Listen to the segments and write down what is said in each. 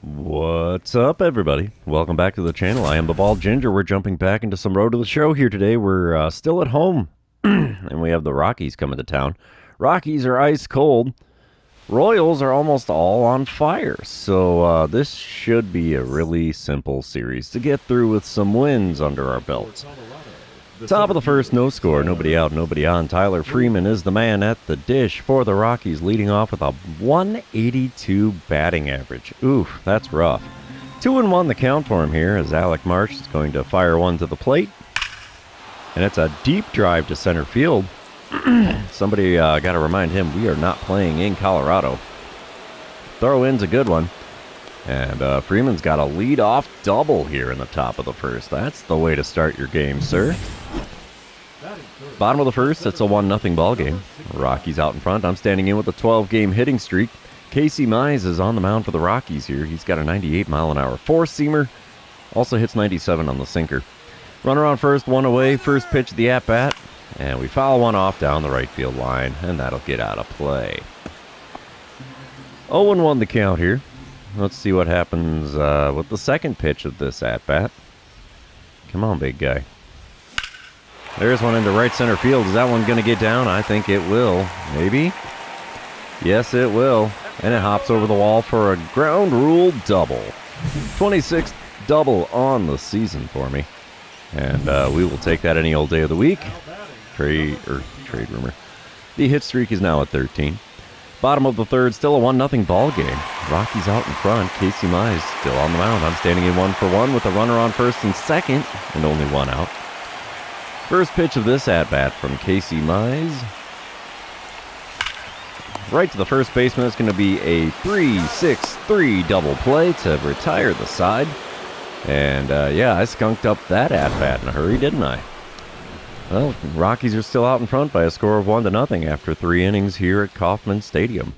What's up, everybody? Welcome back to the channel. I am the Bald Ginger. We're jumping back into some Road to the Show here today. We're still at home, and we have the Rockies coming to town. Rockies are ice cold. Royals are almost all on fire. So this should be a really simple series to get through with some wins under our belts. Top of the first, no score, nobody out, nobody on. Tyler Freeman is the man at the dish for the Rockies, leading off with a 182 batting average. Oof, that's rough. 2-1 the count for him here as Alec Marsh is going to fire one to the plate. And it's a deep drive to center field. Somebody got to remind him we are not playing in Colorado. Throw-in's a good one. And Freeman's got a lead-off double here in the top of the first. That's the way to start your game, sir. Bottom of the first, it's a 1-0 ball game. Rockies out in front. I'm standing in with a 12-game hitting streak. Casey Mize is on the mound for the Rockies here. He's got a 98-mile-an-hour four-seamer. Also hits 97 on the sinker. Runner on first, one away. First pitch of the at-bat. And we foul one off down the right field line, and that'll get out of play. 0-1 the count here. Let's see what happens with the second pitch of this at-bat. Come on, big guy. There's one into right center field. Is that one going to get down? I think it will. Maybe? Yes, it will. And it hops over the wall for a ground rule double. 26th double on the season for me. And we will take that any old day of the week. Trade rumor. The hit streak is now at 13. Bottom of the third, still a 1-0 ball game. Rockies out in front. Casey Mize still on the mound. I'm standing in 1-for-1 with a runner on first and second, and only one out. First pitch of this at-bat from Casey Mize. Right to the first baseman. It's going to be a 3-6-3 double play to retire the side. And yeah, I skunked up that at-bat in a hurry, didn't I? Well, Rockies are still out in front by a score of 1-0 after 3 innings here at Kauffman Stadium.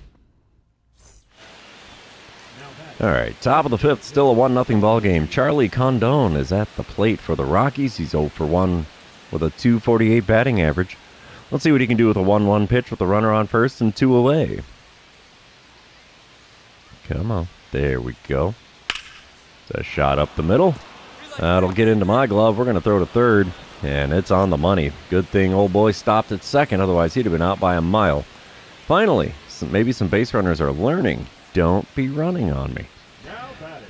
All right, top of the fifth, still a 1-0 ball game. Charlie Condon is at the plate for the Rockies. He's 0-for-1 with a 248 batting average. Let's see what he can do with a 1-1 pitch with a runner on first and 2 away. Come on, there we go. It's a shot up the middle. That'll get into my glove. We're going to throw to third. And it's on the money. Good thing old boy stopped at second, otherwise he'd have been out by a mile. Finally, maybe some base runners are learning. Don't be running on me.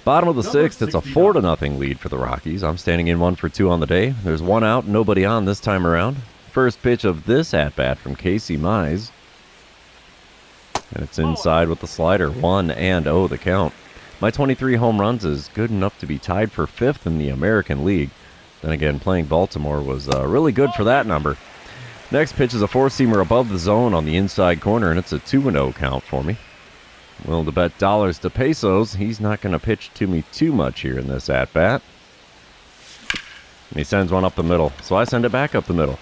Bottom of the sixth, it's a 4-0 lead for the Rockies. I'm standing in 1-for-2 on the day. There's one out, nobody on this time around. First pitch of this at-bat from Casey Mize. And it's inside with the slider. 1-0 the count. My 23 home runs is good enough to be tied for 5th in the American League. Then again, playing Baltimore was really good for that number. Next pitch is a four-seamer above the zone on the inside corner, and it's a 2-0 count for me. Willing to bet dollars to pesos. He's not going to pitch to me too much here in this at-bat. And he sends one up the middle, so I send it back up the middle.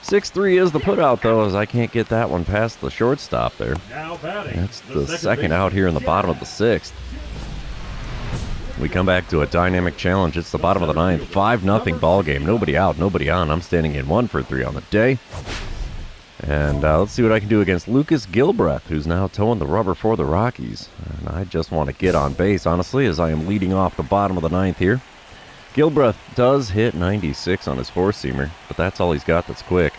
6-3 is the put-out, though, as I can't get that one past the shortstop there. That's the second out here in the bottom of the sixth. We come back to a dynamic challenge. It's the bottom of the ninth. 5-0 ball game. Nobody out, nobody on. I'm standing in 1-for-3 on the day. And let's see what I can do against Lucas Gilbreth, who's now towing the rubber for the Rockies. And I just want to get on base, honestly, as I am leading off the bottom of the ninth here. Gilbreth does hit 96 on his four-seamer, but that's all he's got that's quick.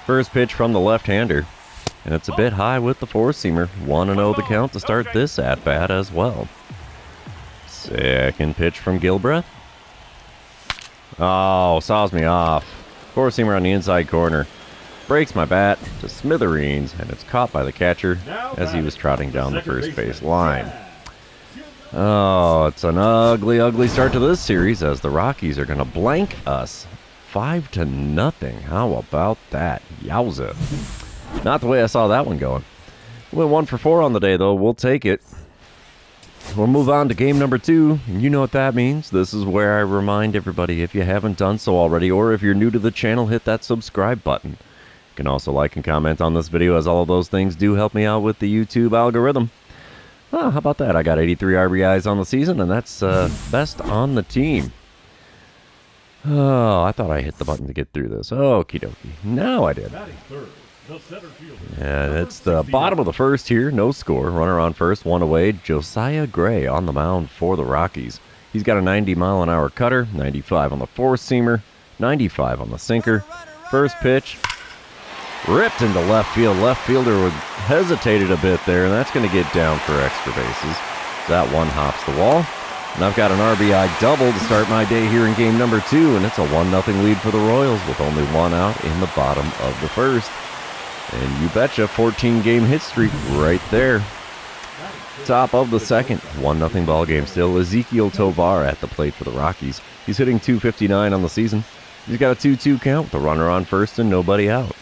First pitch from the left-hander. And it's a bit high with the four-seamer. 1-0 the count to start this at-bat as well. Second pitch from Gilbreth. Oh, saws me off. Four-seamer on the inside corner. Breaks my bat to smithereens, and it's caught by the catcher as he was trotting down the first base line. Oh, it's an ugly, ugly start to this series as the Rockies are going to blank us 5-0. How about that? Yowza. Not the way I saw that one going. Went 1-for-4 on the day, though. We'll take it. We'll move on to game number 2, and you know what that means. This is where I remind everybody, if you haven't done so already, or if you're new to the channel, hit that subscribe button. You can also like and comment on this video, as all of those things do help me out with the YouTube algorithm. Oh, how about that? I got 83 RBIs on the season, and that's best on the team. Oh, I thought I hit the button to get through this. Okie dokie. Now I did. And it's the bottom of the first here. No score. Runner on first, one away. Josiah Gray on the mound for the Rockies. He's got a 90-mile-an-hour cutter, 95 on the four-seamer, 95 on the sinker. First pitch, ripped into left field. Left fielder hesitated a bit there, and that's going to get down for extra bases. That one hops the wall. And I've got an RBI double to start my day here in game number 2, and it's a 1-0 lead for the Royals with only one out in the bottom of the first. And you betcha, 14-game hit streak right there. Top of the second, 1-0 ball game still. Ezekiel Tovar at the plate for the Rockies. He's hitting .259 on the season. He's got a 2-2 count, the runner on first and nobody out.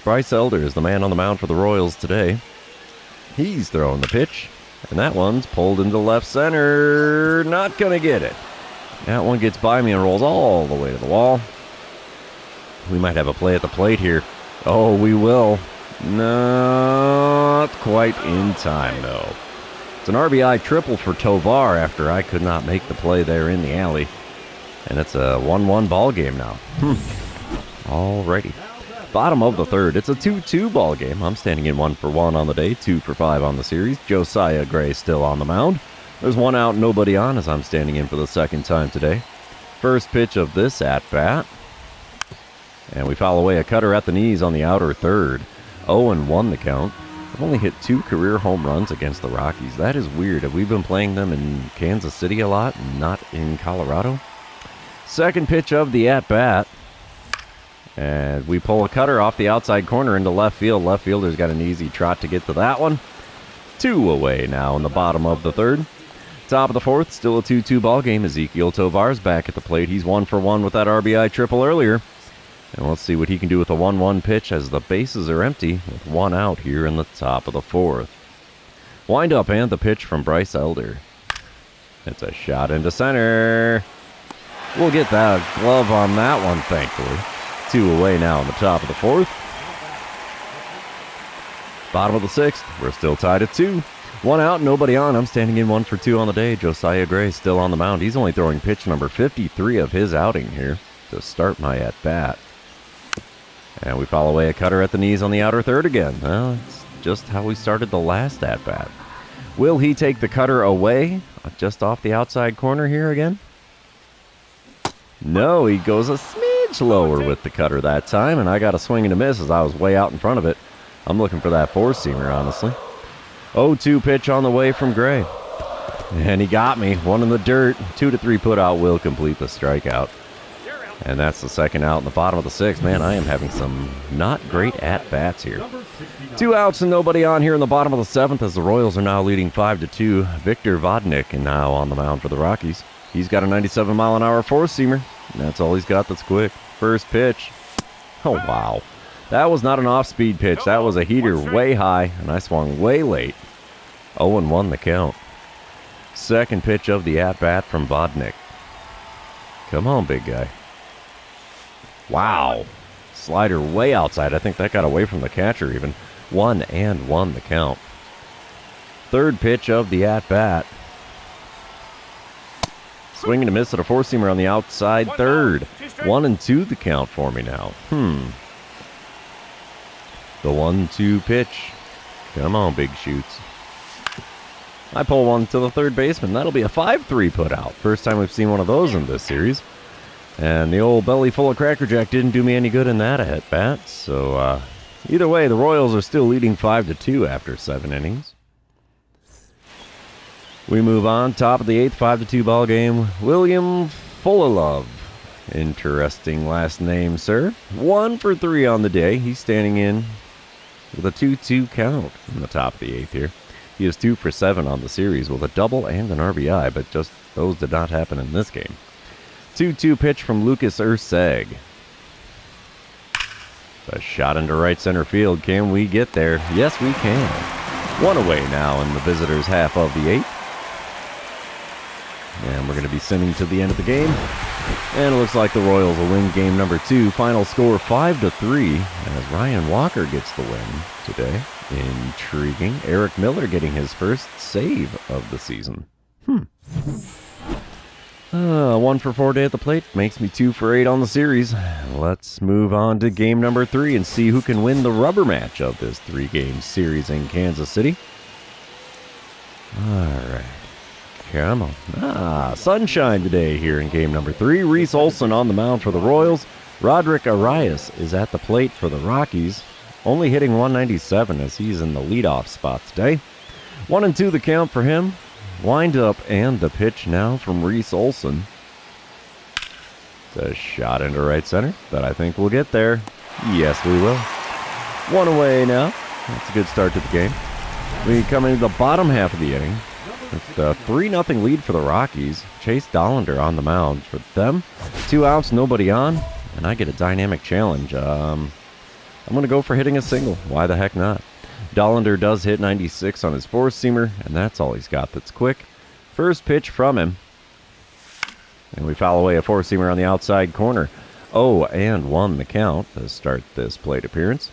Bryce Elder is the man on the mound for the Royals today. He's throwing the pitch, and that one's pulled into left center. Not going to get it. That one gets by me and rolls all the way to the wall. We might have a play at the plate here. Oh, we will. Not quite in time, though. It's an RBI triple for Tovar after I could not make the play there in the alley. And it's a 1-1 ball game now. Alrighty. Bottom of the third. It's a 2-2 ball game. I'm standing in 1-for-1 on the day, 2-for-5 on the series. Josiah Gray still on the mound. There's one out, nobody on as I'm standing in for the second time today. First pitch of this at-bat. And we foul away a cutter at the knees on the outer third. 0-1 the count. I've only hit 2 career home runs against the Rockies. That is weird. Have we been playing them in Kansas City a lot, not in Colorado? Second pitch of the at-bat. And we pull a cutter off the outside corner into left field. Left fielder's got an easy trot to get to that one. 2 away now in the bottom of the third. Top of the fourth, still a 2-2 ball game. Ezekiel Tovar's back at the plate. He's 1-for-1 with that RBI triple earlier. And let's see what he can do with a 1-1 pitch as the bases are empty with one out here in the top of the fourth. Wind up and the pitch from Bryce Elder. It's a shot into center. We'll get that glove on that one, thankfully. 2 away now in the top of the fourth. Bottom of the sixth, we're still tied at 2. One out, nobody on. I'm standing in 1-for-2 on the day. Josiah Gray still on the mound. He's only throwing pitch number 53 of his outing here to start my at-bat. And we foul away a cutter at the knees on the outer third again. Well, it's just how we started the last at-bat. Will he take the cutter away just off the outside corner here again? No, he goes a smidge lower with the cutter that time, and I got a swing and a miss as I was way out in front of it. I'm looking for that four-seamer, honestly. 0-2 pitch on the way from Gray. And he got me. One in the dirt. 2-3 put out will complete the strikeout. And that's the second out in the bottom of the sixth. Man, I am having some not great at-bats here. 2 outs and nobody on here in the bottom of the seventh as the Royals are now leading 5-2. Victor Vodnik and now on the mound for the Rockies. He's got a 97-mile-an-hour four-seamer. And that's all he's got that's quick. First pitch. Oh, wow. That was not an off-speed pitch. That was a heater way high, and I swung way late. 0-1 the count. Second pitch of the at-bat from Vodnik. Come on, big guy. Wow. Slider way outside. I think that got away from the catcher even. 1-1 the count. Third pitch of the at-bat. Swing and a miss at a four-seamer on the outside third. 1-2 the count for me now. The 1-2 pitch. Come on, big shoots. I pull one to the third baseman. That'll be a 5-3 put out. First time we've seen one of those in this series. And the old belly full of Cracker Jack didn't do me any good in that at-bat. So, either way, the Royals are still leading 5-2 after 7 innings. We move on. Top of the eighth, 5-2 ball game. William Fullilove. Interesting last name, sir. 1-for-3 on the day. He's standing in with a 2-2 count in the top of the eighth here. He is 2-for-7 on the series with a double and an RBI, but just those did not happen in this game. 2-2 pitch from Lucas Urseg. A shot into right center field. Can we get there? Yes, we can. One away now in the visitors' half of the eighth. And we're going to be sending to the end of the game. And it looks like the Royals will win game number 2. Final score 5-3 as Ryan Walker gets the win today. Intriguing. Eric Miller getting his first save of the season. 1 for 4 day at the plate makes me 2 for 8 on the series. Let's move on to game number 3 and see who can win the rubber match of this 3-game series in Kansas City. Alright, come on. Sunshine today here in game number 3. Reese Olson on the mound for the Royals. Roderick Arias is at the plate for the Rockies, only hitting 197 as he's in the leadoff spot today. 1-2 the count for him. Wind up and the pitch now from Reese Olson. It's a shot into right center, but I think we'll get there. Yes, we will. 1 away now. That's a good start to the game. We come into the bottom half of the inning with a 3-0 lead for the Rockies. Chase Dollander on the mound for them. 2 outs, nobody on, and I get a dynamic challenge. I'm going to go for hitting a single. Why the heck not? Dollander does hit 96 on his 4-seamer, and that's all he's got that's quick. First pitch from him. And we foul away a 4-seamer on the outside corner. 0-1 the count to start this plate appearance.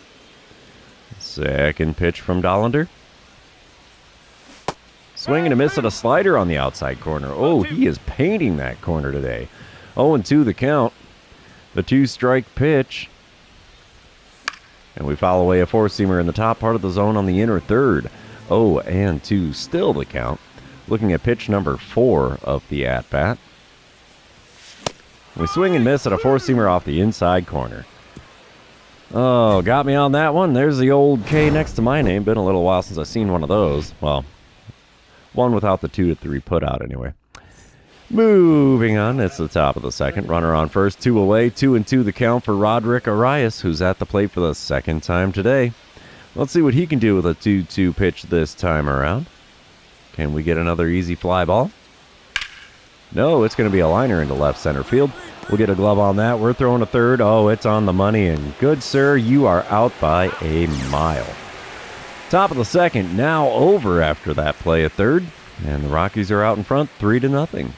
Second pitch from Dollander. Swing and a miss at a slider on the outside corner. Oh, he is painting that corner today. 0-2 the count. The 2-strike pitch. And we foul away a 4-seamer in the top part of the zone on the inner third. 0-2 still the count. Looking at pitch number 4 of the at-bat. We swing and miss at a 4-seamer off the inside corner. Oh, got me on that one. There's the old K next to my name. Been a little while since I've seen one of those. Well, one without the 2-3 put out anyway. Moving on, it's the top of the second. Runner on first, 2 away. 2-2 the count for Roderick Arias, who's at the plate for the second time today. Let's see what he can do with a 2-2 pitch this time around. Can we get another easy fly ball? No, it's going to be a liner into left center field. We'll get a glove on that. We're throwing a third. Oh, it's on the money, and good sir, you are out by a mile. Top of the second, now over after that play at third, and the Rockies are out in front, 3-0.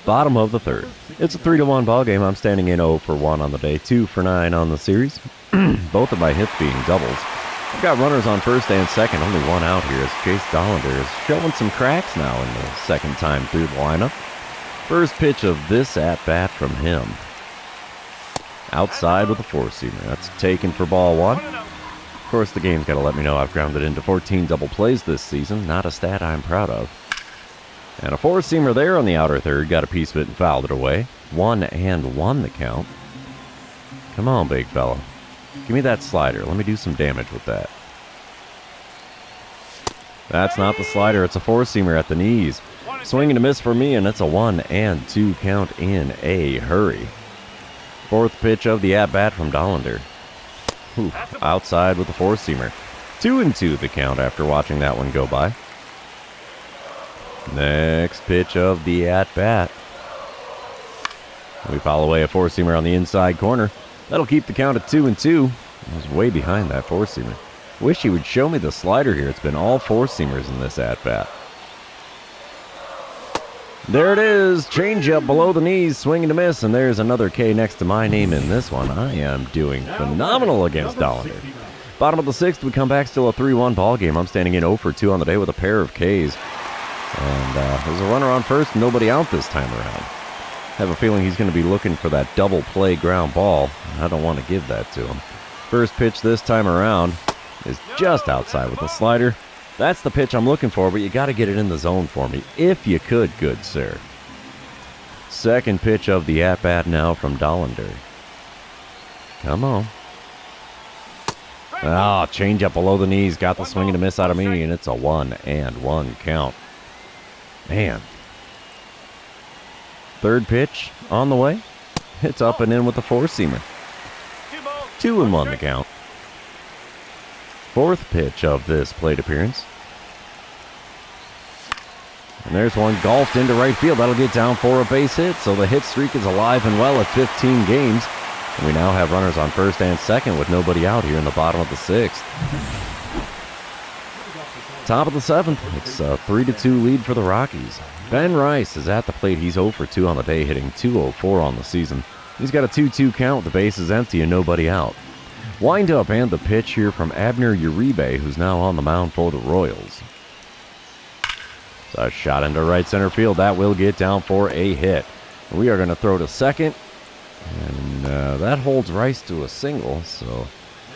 Bottom of the third. It's a 3-1 ball game. I'm standing in 0 for 1 on the day, 2 for 9 on the series. Both of my hits being doubles. I've got runners on first and second, only 1 out here as Chase Dollander is showing some cracks now in the second time through the lineup. First pitch of this at-bat from him. Outside with a 4-seamer. That's taken for ball 1. Of course, the game's got to let me know I've grounded into 14 double plays this season. Not a stat I'm proud of. And a 4-seamer there on the outer third. Got a piece of it and fouled it away. 1-1 the count. Come on, big fella. Give me that slider. Let me do some damage with that. That's not the slider. It's a 4-seamer at the knees. Swing and a miss for me, and it's a 1-2 count in a hurry. Fourth pitch of the at-bat from Dollander. Outside with a 4-seamer. 2-2 the count after watching that one go by. Next pitch of the at-bat. We foul away a 4-seamer on the inside corner. That'll keep the count at 2-2. I was way behind that 4-seamer. Wish he would show me the slider here. It's been all 4-seamers in this at-bat. There it is. Changeup below the knees. Swing and a miss. And there's another K next to my name in this one. I am doing phenomenal against Dollander. Bottom of the sixth, we come back, still a 3-1 ball game. I'm standing in 0 for 2 on the day with a pair of Ks. And there's a runner on first, nobody out this time around. I have a feeling he's going to be looking for that double play ground ball. I don't want to give that to him. First pitch this time around is just outside with a slider. That's the pitch I'm looking for, but you got to get it in the zone for me, if you could, good sir. Second pitch of the at-bat now from Dollander. Come on. Oh, change up below the knees. Got the swing and a miss out of me, and it's a 1-1 count. Man. Third pitch on the way. It's up and in with the 4-seamer. 2-1 the count. Fourth pitch of this plate appearance. And there's one golfed into right field. That'll get down for a base hit. So the hit streak is alive and well at 15 games. And we now have runners on first and second with nobody out here in the bottom of the sixth. Top of the seventh. It's a 3-2 lead for the Rockies. Ben Rice is at the plate. He's 0 for 2 on the day, hitting .204 on the season. He's got a 2-2 count. The base is empty and nobody out. Wind up and the pitch here from Abner Uribe, who's now on the mound for the Royals. So a shot into right center field. That will get down for a hit. We are going to throw to second. And that holds Rice to a single. So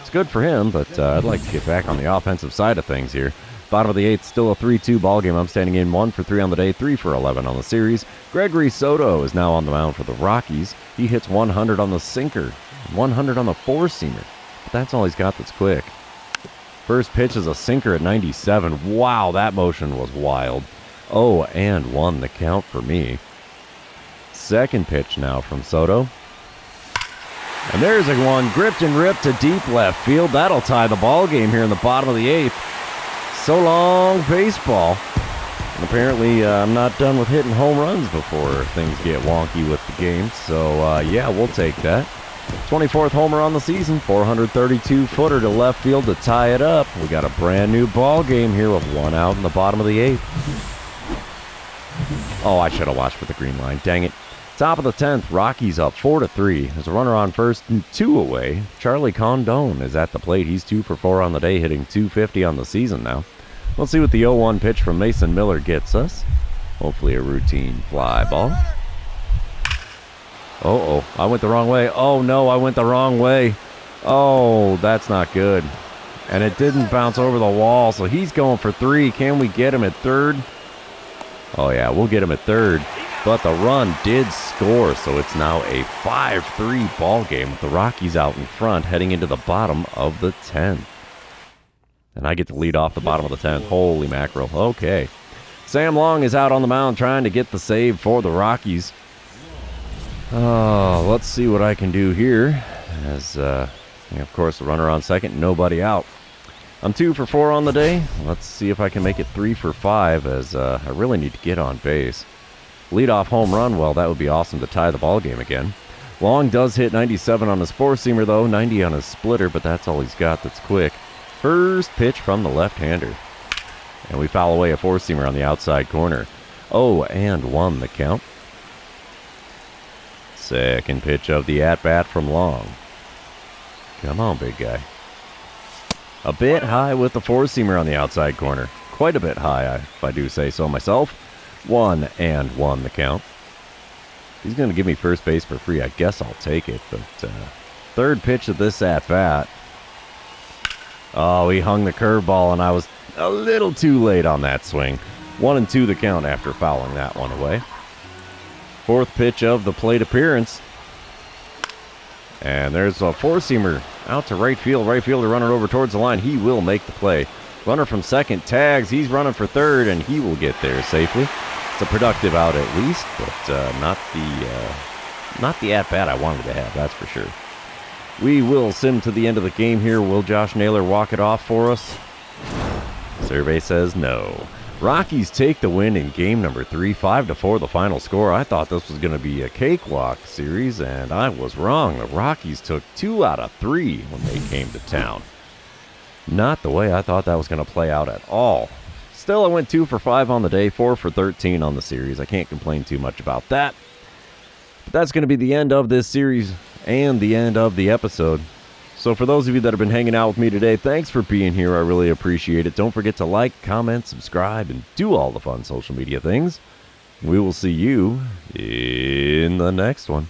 it's good for him, but I'd like to get back on the offensive side of things here. Bottom of the 8th, still a 3-2 ball game. I'm standing in 1 for 3 on the day, 3 for 11 on the series. Gregory Soto is now on the mound for the Rockies. He hits 100 on the sinker, 100 on the four-seamer. But that's all he's got that's quick. First pitch is a sinker at 97. Wow, that motion was wild. 0-1 the count for me. Second pitch now from Soto. And there's a one gripped and ripped to deep left field. That'll tie the ball game here in the bottom of the 8th. So long, baseball. And apparently, I'm not done with hitting home runs before things get wonky with the game. So, yeah, we'll take that. 24th homer on the season, 432-footer to left field to tie it up. We got a brand new ball game here with 1 out in the bottom of the 8th. Oh, I should have watched for the green line. Dang it. Top of the 10th, Rockies up 4-3. There's a runner on first and 2 away. Charlie Condon is at the plate. He's 2 for 4 on the day, hitting .250 on the season now. Let's see what the 0-1 pitch from Mason Miller gets us. Hopefully a routine fly ball. Uh-oh, I went the wrong way. Oh, no, I went the wrong way. Oh, that's not good. And it didn't bounce over the wall, so he's going for 3. Can we get him at third? Oh, yeah, we'll get him at third. But the run did score, so it's now a 5-3 ball game with the Rockies out in front heading into the bottom of the 10th. And I get to lead off the bottom of the 10th. Holy mackerel. Okay. Sam Long is out on the mound trying to get the save for the Rockies. Oh, let's see what I can do here. As, of course, the runner on second, nobody out. I'm 2 for 4 on the day. Let's see if I can make it 3 for 5 as I really need to get on base. Leadoff home run, well, that would be awesome to tie the ball game again. Long does hit 97 on his four-seamer, though, 90 on his splitter, but that's all he's got that's quick. First pitch from the left-hander. And we foul away a four-seamer on the outside corner. 0-1 the count. Second pitch of the at-bat from Long. Come on, big guy. A bit high with the four-seamer on the outside corner. Quite a bit high, if I do say so myself. 1-1 the count. He's going to give me first base for free. I guess I'll take it. But third pitch of this at-bat. Oh, he hung the curveball, and I was a little too late on that swing. 1-2 the count after fouling that one away. Fourth pitch of the plate appearance. And there's a four-seamer out to right field. Right fielder running over towards the line. He will make the play. Runner from second tags. He's running for third, and he will get there safely. It's a productive out at least, but not the at-bat I wanted to have, that's for sure. We will sim to the end of the game here. Will Josh Naylor walk it off for us? Survey says no. Rockies take the win in game number 3, 5-4 the final score. I thought this was going to be a cakewalk series, and I was wrong. The Rockies took 2 out of 3 when they came to town. Not the way I thought that was going to play out at all. Still, I went 2 for 5 on the day, 4 for 13 on the series. I can't complain too much about that. But that's going to be the end of this series and the end of the episode. So for those of you that have been hanging out with me today, thanks for being here. I really appreciate it. Don't forget to like, comment, subscribe, and do all the fun social media things. We will see you in the next one.